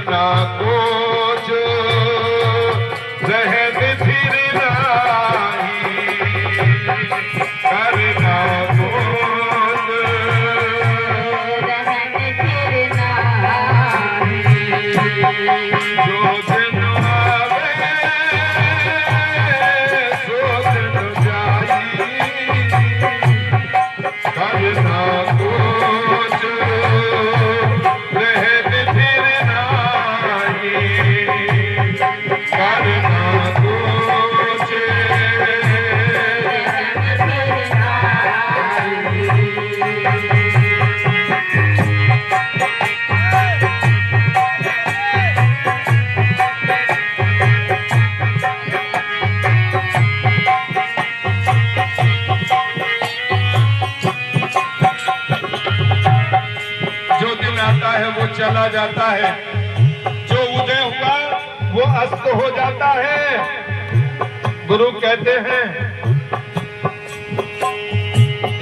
करना कुछ रहन फिर राही, करना कुछ रहन फिर नाही। जो दिन आवे सो दिन जाई, करना कुछ रहन फिर नाही, करना कुछ रहन फिर नाही। जो दिन आता है वो चला जाता है, जो उदय हुआ वो अस्त हो जाता है। गुरु कहते हैं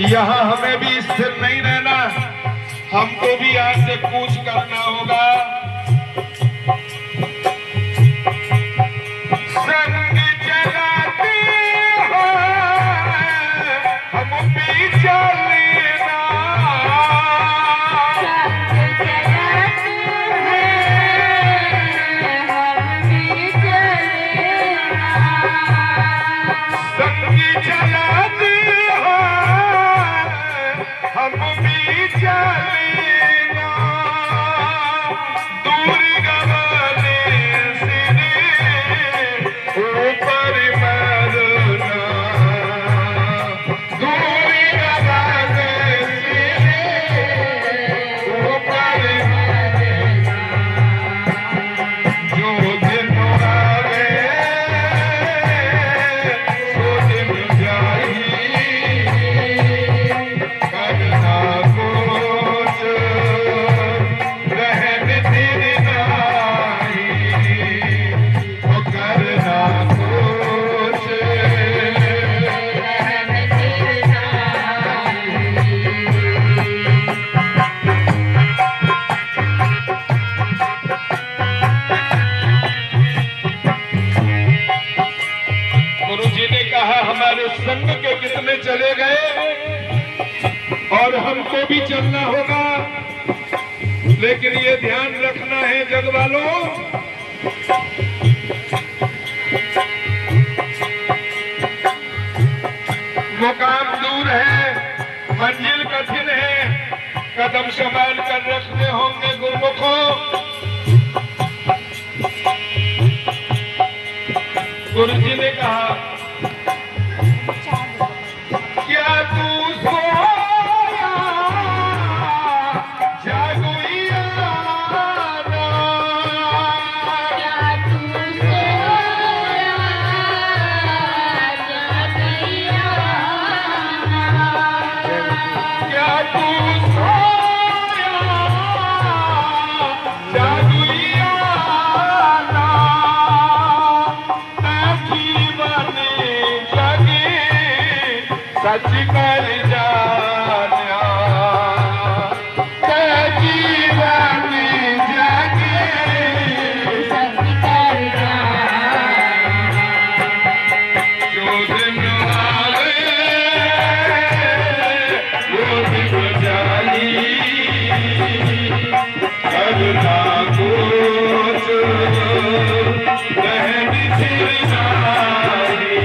यहाँ हमें भी स्थिर नहीं रहना, हमको भी यहाँ से कूच करना होगा। संग जगाते हो हम भी चलेना, संग जगाते हैं हम भी चलेना। संग जगाते हो हम भी चलेना, दूर गवाने सिरे ऊपर मरना, दूर गवाने सिरे ऊपर मरना। जो दिन आवे सो दिन जाई, करना कुछ रहन फिर नाही, वो करना कुछ रहन फिर नाही। गुरु जी ने कहा हमारे संग के कितने चले गए और हमको भी चलना होगा, लेकिन ये ध्यान रखना है जग वालों, मुकाम दूर है, मंजिल कठिन है, कदम संभाल कर रखने होंगे गुरुमुखों। गुरु जी ने कहा क्या तू सोया जागो यारा, क्या तू सोया जगैयाना। क्या तू सोया जागो यारा, जीवन जगे सच कर जाना, जीवन जगे सच कर जाना। जो दिन आवे वो दिन जाई, करना कुछ रहन फिर नाही,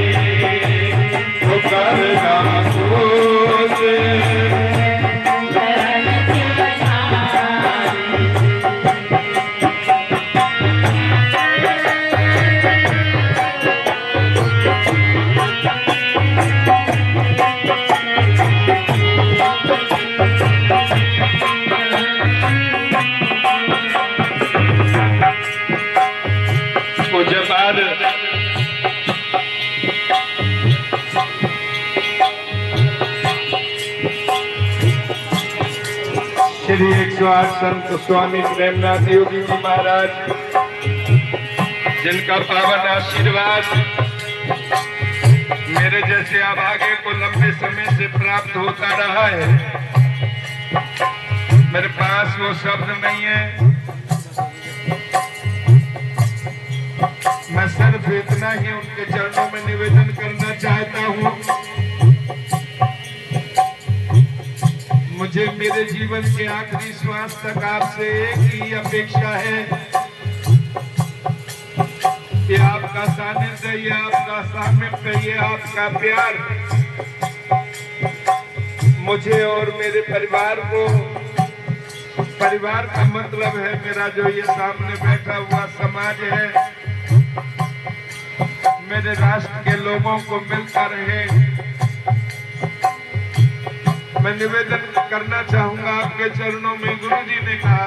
वो करना कुछ रहन फिर नाही। पूज्य पाद श्री 108 संत स्वामी प्रेमनाथ योगी जी महाराज, जिनका पावन आशीर्वाद मेरे जैसे अभागे को लंबे समय से प्राप्त होता रहा है। मेरे पास वो शब्द नहीं है निवेदन करना चाहता हूँ। मुझे मेरे जीवन के आखिरी श्वास तक आपसे एक ही अपेक्षा है कि आपका सानिध्य, ये आपका सामिप्य, ये आपका प्यार मुझे और मेरे परिवार को, परिवार का मतलब है मेरा जो ये सामने बैठा हुआ समाज है, मेरे राष्ट्र के लोगों को मिलता रहे। मैं निवेदन करना चाहूंगा आपके चरणों में। गुरु जी ने कहा,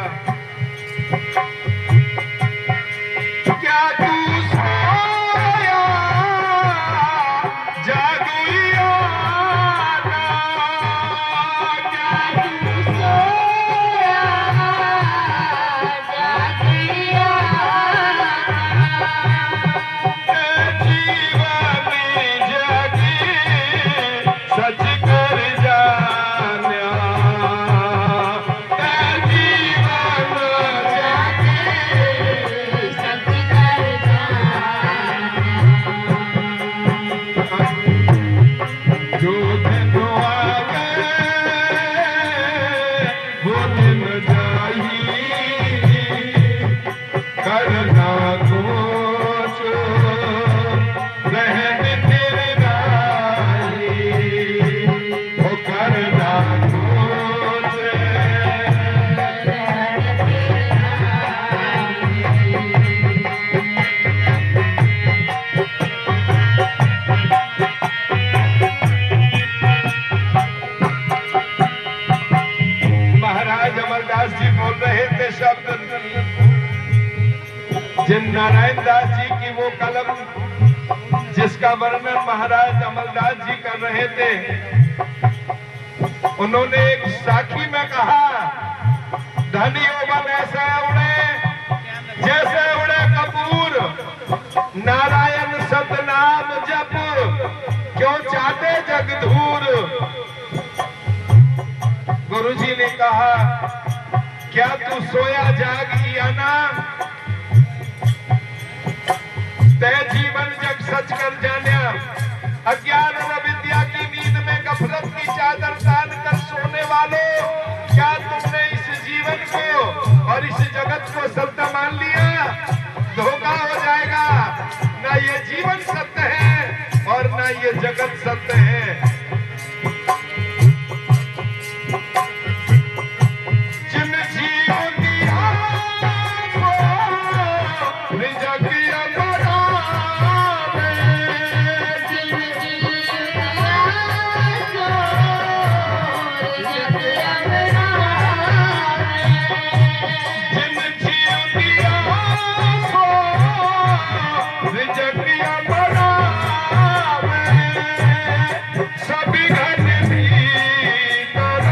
क्या तू सोया जागुया ना, क्या तू सोया जागिया जीवन जागी सच कर जाना, जीवन जागे सच कर जो दिन आवे वो दिन जाही, करना कुछ रहने तेरे नाई, वो करना कुछ महाराज अमरदास जी बोल रहे थे शब्द, जिन नारायण दास जी की वो कलम जिसका वर्णन महाराज अमरदास जी कर रहे थे, उन्होंने एक साखी में कहा, धनियो बन ऐसे उड़े जैसे उड़े कपूर, नारायण सतनाम जप क्यों चाहते जगधूर। गुरुजी ने कहा, क्या तू सोया जागिया ना, तय जीवन जग सच कर जाना। अज्ञान और अविद्या की नींद में गफलत की चादर तान कर सोने वालों, क्या तुमने इस जीवन को और इस जगत को सत्य मान लिया? धोखा हो जाएगा। ना ये जीवन सत्य है और ना ये जगत सत्य है। जिन जीव दिया को निज किया बराबर, जिन जिया सो जग अमरावे, जिन जीव दिया को निज किया बराबर, सभी घट भीतर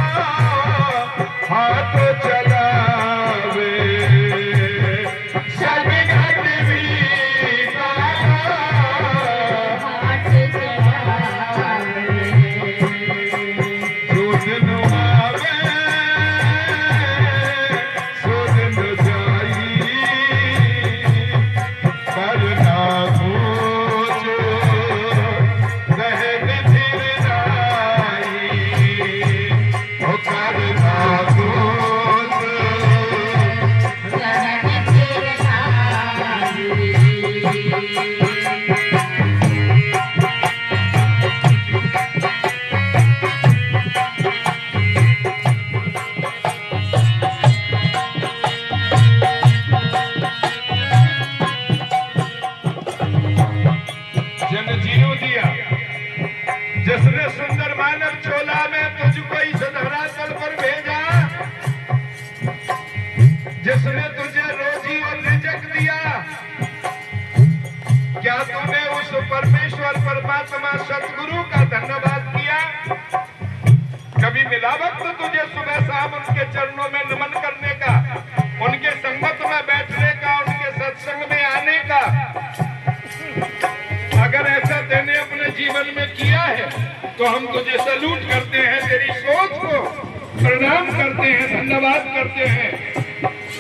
हाथ चलावे, सभी घट भीतर हाथ चलावे, जो दिन आवे सो दिन जाई, करना कुछ रहने तेरे नाई, ओ करना कुछ रहने तेरे नाई। जन जीव दिया, जिसने सुंदर मानव चोला में तुझको इस धरातल पर भेजा, जिसने तुझे रोजी और रिजक दिया, क्या तूने उस परमेश्वर परमात्मा सतगुरु का धन्यवाद किया? कभी मिला वक्त तुझे सुबह शाम उनके चरणों में नमन करने का, उनके संगत में बैठने का, उनके सत्संग में आने का? अगर ऐसा तेने अपने जीवन में किया है तो हम तुझे सैल्यूट करते हैं, तेरी सोच को प्रणाम करते हैं, धन्यवाद करते हैं।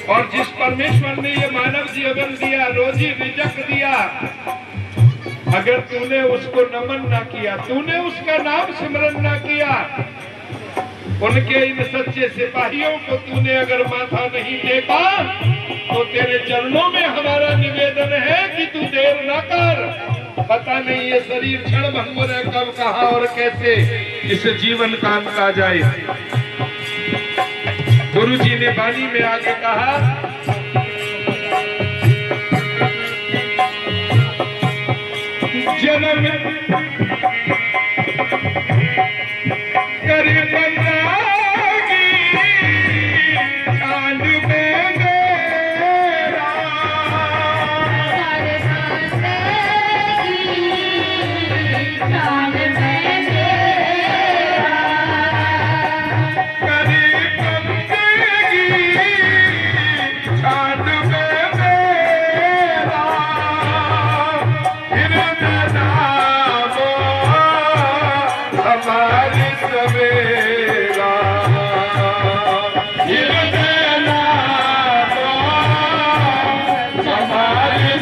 और जिस परमेश्वर ने ये मानव जीवन दिया, रोजी रिजक दिया, अगर तूने उसको नमन ना किया, तूने उसका नाम सिमरन ना किया, उनके इन सच्चे सिपाहियों को तूने अगर माथा नहीं टेका, तो तेरे चरणों में हमारा निवेदन है कि तू देर ना कर। पता नहीं ये शरीर क्षण भंगुर है, कब कहाँ और कैसे इस जीवन का अंत आ जाए। गुरु जी ने वाणी में आगे कहा, जन्म करे बंदागी चांद में मेरा, चांद में मेरा, करे बंदागी चांद में मेरा, फिर नामो हमारी सवेरा, फिर नामो हमारी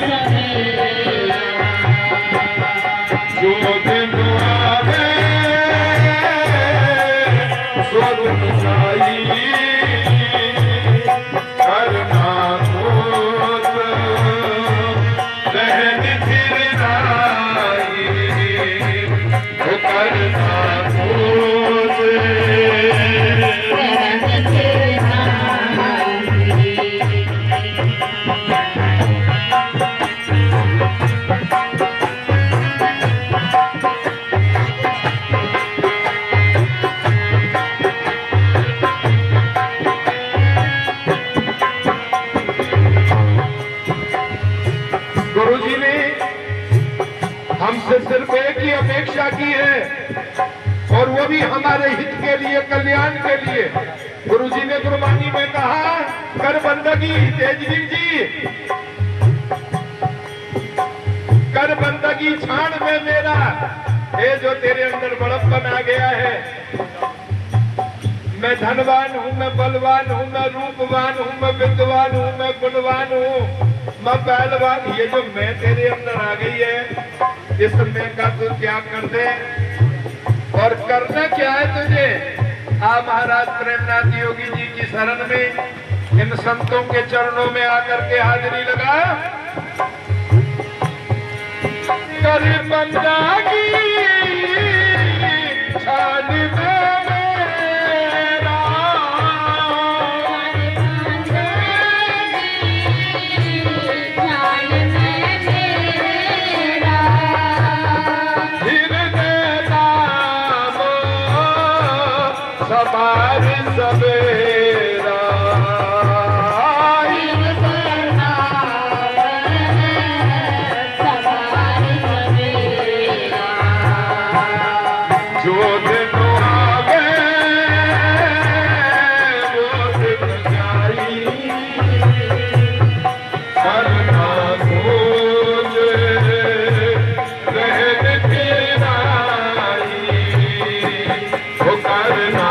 जो दिन आवे स्वरूप साई करना खोज रहन फिर नाई वो करना खोज। गुरु जी ने हमसे सिर्फ एक ही अपेक्षा की है, और वो भी हमारे हित के लिए, कल्याण के लिए। गुरु जी ने गुरबानी में कहा, कर बंदगी तेजवीर जी, कर बंदगी छाण में मेरा। ये जो तेरे अंदर बड़प्पन आ गया है, मैं धनवान हूँ, मैं बलवान हूँ, मैं रूपवान हूँ, मैं विद्वान हूँ, मैं गुणवान हूँ, मैं पहलवान, ये जो मैं तेरे अंदर आ गई है, इस मैं का तू त्याग कर दे। और करना क्या है तुझे? आ महाराज प्रेमनाथ योगी जी की शरण में, इन संतों के चरणों में आकर के हाजिरी लगा। कर बंदागी छान में मेरा, सवार सवेरा, जो दिन आवे वो दिन जाई, करना खोज रहन फिर आई, वो करना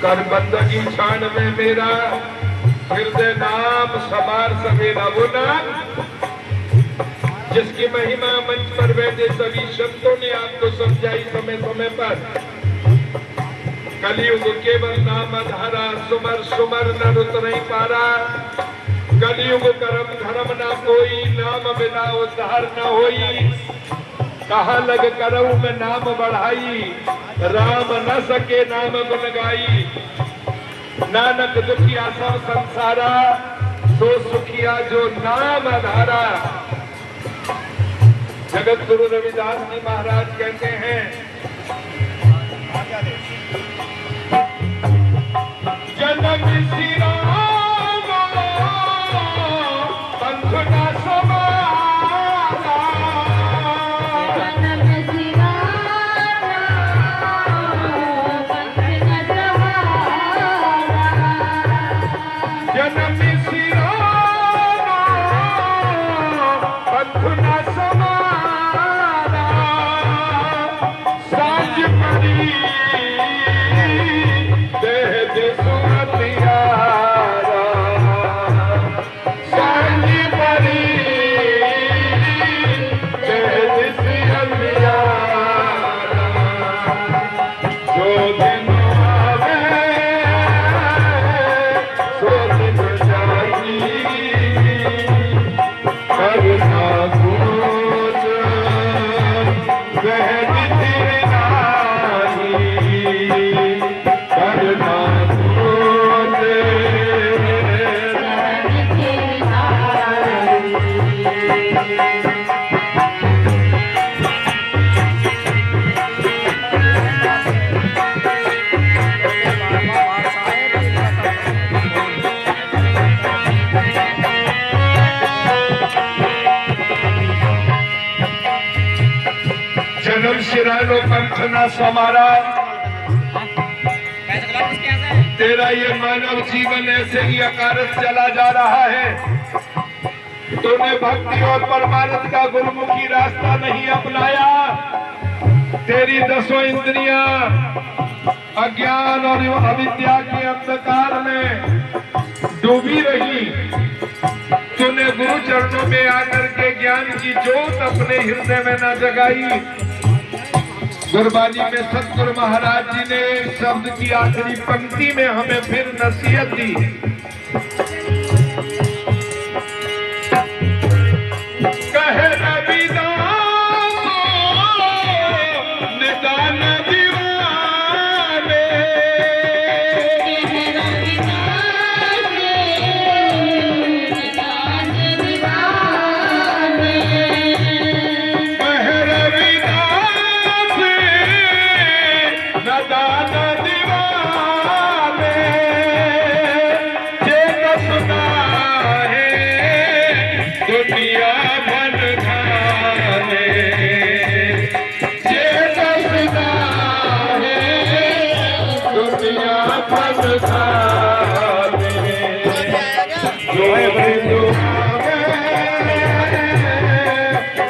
कर बंदगी छान में मेरा, हृदय नाम समार सवेरा। वो नाम जिसकी महिमा मंच पर बैठे सभी संतों ने आपको समझाई समय समय पर। कलयुग केवल नाम आधारा, सुमर सुमर न रुत नहीं पारा। कलयुग करम धर्म ना कोई, नाम बिना उद्धार न होई। कहा लग करऊ में नाम बढ़ाई, राम न सके नाम गुण गाई। नानक दुखिया सब संसारा, सो सुखिया जो नाम आधारा। जगत गुरु रविदास जी महाराज कहते हैं, जन्म श्री राम पंथ न समारा, जन्म श्री राम पंथ न सहज धीर नाही करना क्रोध जन्म शिरानो पंथ न समारा तेरा ये मानव जीवन ऐसे ही अकारत चला जा रहा है। तूने भक्ति और परमार्थ का गुरुमुखी रास्ता नहीं अपनाया। तेरी 10 इंद्रियां अज्ञान और अविद्या के अंधकार में डूबी रही। तूने गुरु चरणों में आकर के ज्ञान की ज्योत अपने हृदय में न जगाई। गुरबानी में सतगुरु महाराज जी ने शब्द की आखिरी पंक्ति में हमें फिर नसीहत दी। कहे रविदास निदान दीवाने कहे रविदास नदान दीवाने जे कसना है दुनिया भन खाने जे कसना है दुनिया भन खाने जो बिंदु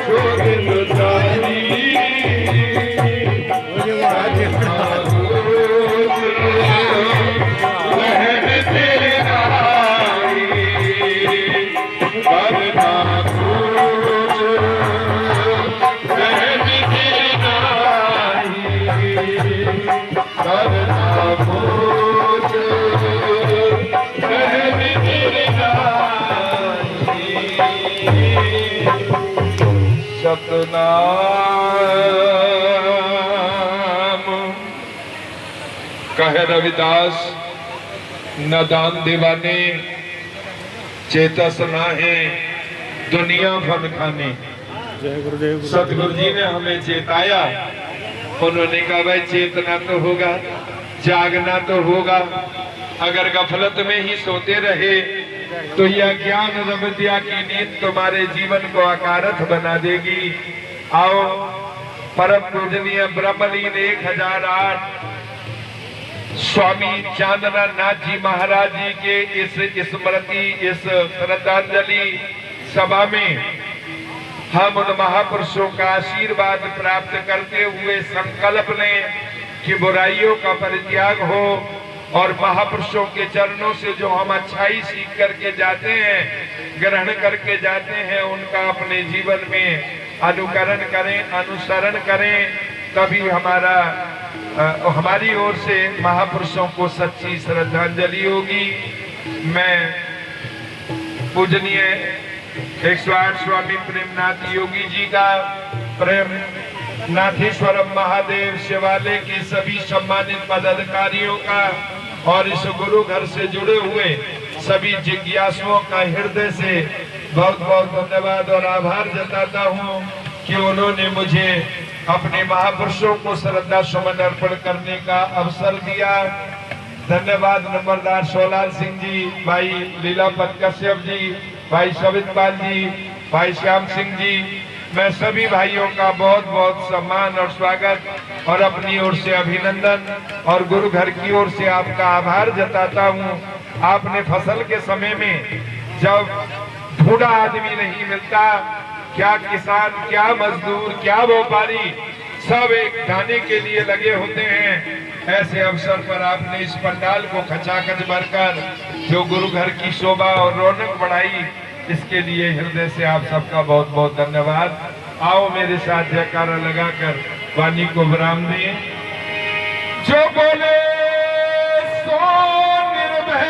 जो बिंदु जानी सतनाम कहे रविदास नदान दीवाने चेतस नाहे दुनिया फन खाने। सतगुरु जी ने हमें चेताया। उन्होंने कहा भाई चेतना तो होगा, जागना तो होगा। अगर गफलत में ही सोते रहे तो यह ज्ञान विद्या की नींद तुम्हारे जीवन को अकारथ बना देगी। आओ परम पूजनीय ब्रह्मलीन 1008 स्वामी चांदना नाथ जी महाराज जी के इस स्मृति इस श्रद्धांजलि सभा में हम उन महापुरुषों का आशीर्वाद प्राप्त करते हुए संकल्प लें कि बुराइयों का परित्याग हो और महापुरुषों के चरणों से जो हम अच्छाई सीख करके जाते हैं, ग्रहण करके जाते हैं, उनका अपने जीवन में अनुकरण करें, अनुसरण करें। तभी हमारी ओर से महापुरुषों को सच्ची श्रद्धांजलि होगी। मैं पूजनीय 108 स्वामी प्रेमनाथ योगी जी का, प्रेम नाथेश्वरम महादेव शिवालय के सभी सम्मानित पदाधिकारियों का और इस गुरु घर से जुड़े हुए सभी जिज्ञासुओं का हृदय से बहुत बहुत धन्यवाद और आभार जताता हूँ कि उन्होंने मुझे अपने महापुरुषों को श्रद्धा सुमन अर्पण करने का अवसर दिया। धन्यवाद नंबरदार सोलाल सिंह जी, भाई लीलापत कश्यप जी, भाई सवितपाल जी, भाई श्याम सिंह जी। मैं सभी भाइयों का बहुत बहुत सम्मान और स्वागत और अपनी ओर से अभिनंदन और गुरु घर की ओर से आपका आभार जताता हूँ। आपने फसल के समय में जब ढूंढा आदमी नहीं मिलता, क्या किसान, क्या मजदूर, क्या व्यापारी, सब एक दाने के लिए लगे होते हैं। ऐसे अवसर पर आपने इस पंडाल को खचाखच भरकर जो गुरु घर की शोभा और रौनक बढ़ाई, इसके लिए हृदय से आप सबका बहुत बहुत धन्यवाद। आओ मेरे साथ जयकारा लगाकर वाणी को विराम दें। जो बोले सो निर्भय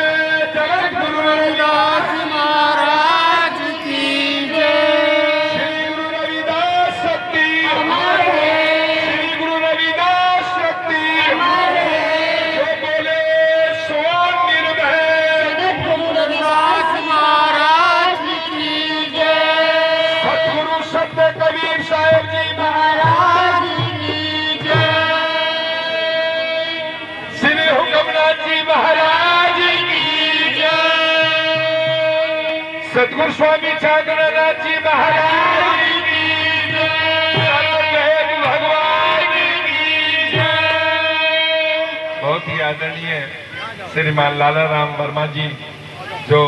जय गुरु रविदास महाराज की जय। श्री गुरु रविदास शक्ति हमारे बोलो सत्य कबीर साहेब जी महाराज की जय। श्री हुक्मनाथ जी महाराज की जय। सतगुरु स्वामी चांद्रनाथ जी महाराज की जय। भगवान की जय। बहुत ही आदरणीय श्रीमान लाला राम वर्मा जी जो